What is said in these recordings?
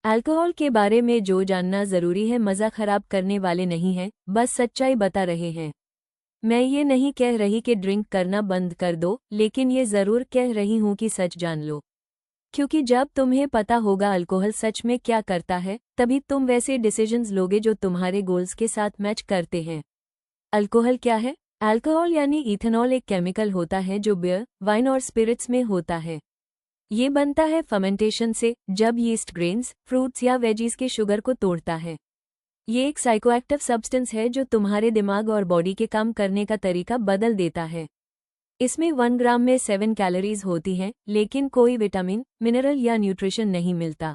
Alcohol के बारे में जो जानना जरूरी है मज़ा खराब करने वाले नहीं हैं, बस सच्चाई बता रहे हैं। मैं ये नहीं कह रही कि ड्रिंक करना बंद कर दो, लेकिन ये ज़रूर कह रही हूँ कि सच जान लो। क्योंकि जब तुम्हें पता होगा अल्कोहल सच में क्या करता है, तभी तुम वैसे डिसीजंस लोगे जो तुम्हारे गोल्स के साथ मैच करते हैं। अल्कोहल क्या है? अल्कोहल यानी इथेनॉल एक केमिकल होता है जो बियर, वाइन और स्पिरिट्स में होता है। ये बनता है फर्मेंटेशन से, जब यीस्ट ग्रेन्स, फ्रूट्स या वेजीज के शुगर को तोड़ता है। ये एक साइकोएक्टिव सब्सटेंस है जो तुम्हारे दिमाग और बॉडी के काम करने का तरीका बदल देता है। इसमें 1 ग्राम में 7 कैलोरीज होती हैं, लेकिन कोई विटामिन, मिनरल या न्यूट्रिशन नहीं मिलता।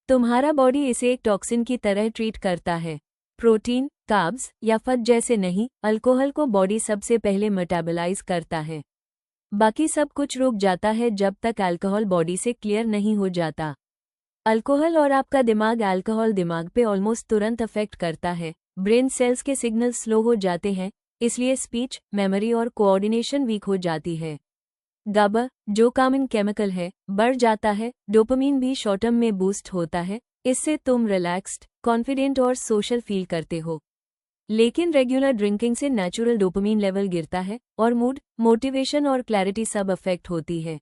तुम्हारा बॉडी इसे एक टॉक्सिन की तरह ट्रीट करता है। प्रोटीन, कार्ब्स या फैट जैसे नहीं, अल्कोहल को बॉडी सबसे पहले मेटाबोलाइज करता है। बाकी सब कुछ रुक जाता है जब तक अल्कोहल बॉडी से क्लियर नहीं हो जाता। अल्कोहल और आपका दिमाग अल्कोहल दिमाग पे ऑलमोस्ट तुरंत अफेक्ट करता है। ब्रेन सेल्स के सिग्नल स्लो हो जाते हैं, इसलिए स्पीच, मेमोरी और कोऑर्डिनेशन वीक हो जाती है। गाबा, जो कामिंग केमिकल है, बढ़ जाता है। डोपामीन भी शॉर्ट टर्म में बूस्ट होता है, इससे तुम रिलैक्स्ड, कॉन्फिडेंट और सोशल फील करते हो। लेकिन रेगुलर ड्रिंकिंग से नेचुरल डोपामीन लेवल गिरता है और मूड, मोटिवेशन और क्लैरिटी सब अफेक्ट होती है।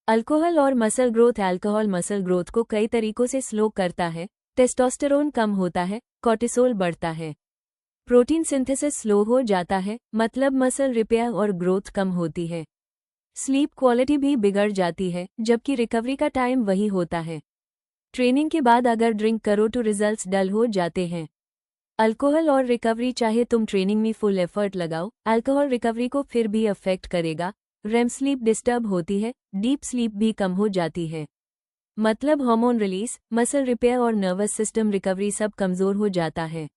अल्कोहल और muscle growth. Alcohol muscle growth को कई तरीकों से स्लो करता है। टेस्टोस्टेरोन कम होता है, कॉर्टिसोल बढ़ता है। प्रोटीन सिंथेसिस स्लो हो जाता है, मतलब मसल रिपेयर और ग्रोथ कम होती है। स्लीप क्वालिटी भी बिगड़ जाती है, जबकि रिकवरी का टाइम वही होता है। ट्रेनिंग के बाद अगर ड्रिंक करो तो रिजल्ट्स डल हो जाते हैं। अल्कोहल और रिकवरी। चाहे तुम ट्रेनिंग में फुल एफर्ट लगाओ, अल्कोहल रिकवरी को फिर भी अफेक्ट करेगा। रेम स्लीप डिस्टर्ब होती है, डीप स्लीप भी कम हो जाती है। मतलब हार्मोन रिलीज, मसल रिपेयर और नर्वस सिस्टम रिकवरी सब कमजोर हो जाता है।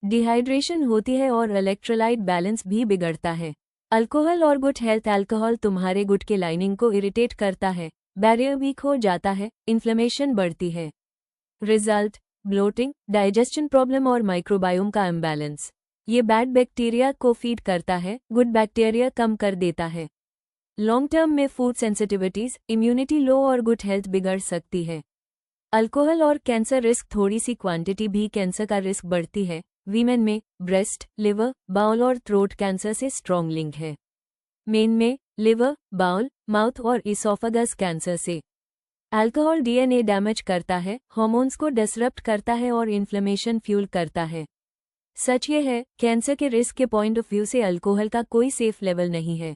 डिहाइड्रेशन होती है और इलेक्ट्रोलाइट बैलेंस भी बिगड़ता है। अल्कोहल और गुड हेल्थ। अल्कोहल तुम्हारे गुट के लाइनिंग को इरिटेट करता है, बैरियर वीक हो जाता है, इन्फ्लेमेशन बढ़ती है। रिजल्ट, ब्लोटिंग, डाइजेशन प्रॉब्लम और माइक्रोबायोम का इम्बैलेंस। ये बैड बैक्टीरिया को फीड करता है, गुड बैक्टीरिया कम कर देता है। लॉन्ग टर्म में फूड सेंसिटिविटीज, इम्यूनिटी लो और गुड हेल्थ बिगड़ सकती है। अल्कोहल और कैंसर रिस्क। थोड़ी सी क्वांटिटी भी कैंसर का रिस्क बढ़ती है। वीमेन में ब्रेस्ट, लिवर, बाउल और थ्रोट कैंसर से स्ट्रॉन्ग लिंक है। मेन में लिवर, बाउल, माउथ और इसोफेगस कैंसर से। अल्कोहल डीएनए डैमेज करता है, हार्मोन्स को डिसरप्ट करता है और इन्फ्लेमेशन फ्यूल करता है। सच ये है, कैंसर के रिस्क के पॉइंट ऑफ व्यू से अल्कोहल का कोई सेफ लेवल नहीं है।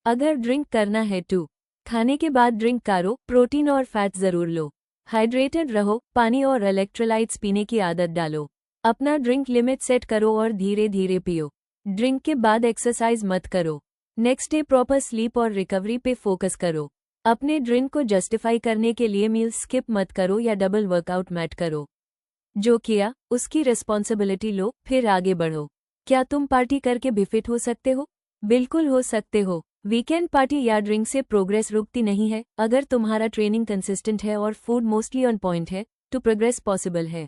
अगर ड्रिंक करना है तो खाने के बाद ड्रिंक करो, प्रोटीन और फैट जरूर लो। हाइड्रेटेड रहो, पानी और इलेक्ट्रोलाइट्स पीने की आदत डालो। अपना ड्रिंक लिमिट सेट करो और धीरे धीरे पियो। ड्रिंक के बाद एक्सरसाइज मत करो। नेक्स्ट डे प्रॉपर स्लीप और रिकवरी पे फोकस करो। अपने ड्रिंक को जस्टिफाई करने के लिए मील स्किप मत करो या डबल वर्कआउट मैट करो। जो किया उसकी रिस्पॉन्सिबिलिटी लो, फिर आगे बढ़ो। क्या तुम पार्टी करके भी फिट हो सकते हो? बिल्कुल हो सकते हो। वीकेंड पार्टी या ड्रिंक से प्रोग्रेस रुकती नहीं है। अगर तुम्हारा ट्रेनिंग कंसिस्टेंट है और फूड मोस्टली ऑन पॉइंट है, तो प्रोग्रेस पॉसिबल है।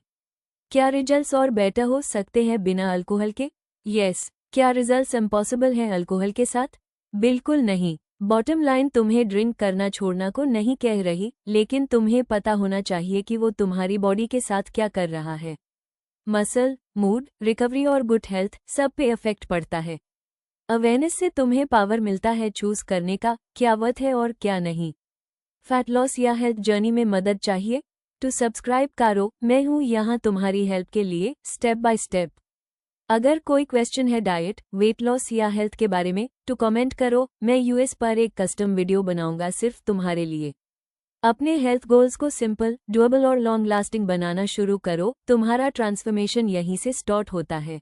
क्या रिजल्ट्स और बेटर हो सकते हैं बिना अल्कोहल के? यस। क्या रिजल्ट्स इम्पॉसिबल हैं अल्कोहल के साथ? बिल्कुल नहीं। बॉटम लाइन तुम्हें ड्रिंक करना छोड़ना को नहीं कह रही, लेकिन तुम्हें पता होना चाहिए कि वो तुम्हारी बॉडी के साथ क्या कर रहा है। मसल, मूड, रिकवरी और गुड हेल्थ सब पे इफेक्ट पड़ता है। अवेयरनेस से तुम्हें पावर मिलता है चूज करने का, क्या वर्थ है और क्या नहीं। फैट लॉस या हेल्थ जर्नी में मदद चाहिए तो सब्सक्राइब करो। मैं हूँ यहाँ तुम्हारी हेल्प के लिए, स्टेप बाय स्टेप। अगर कोई क्वेश्चन है डाइट, वेट लॉस या हेल्थ के बारे में तो कमेंट करो। मैं यूएस पर एक कस्टम वीडियो बनाऊंगा सिर्फ तुम्हारे लिए। अपने हेल्थ गोल्स को सिंपल, डुएबल और लॉन्ग लास्टिंग बनाना शुरू करो। तुम्हारा ट्रांसफॉर्मेशन यहीं से स्टार्ट होता है।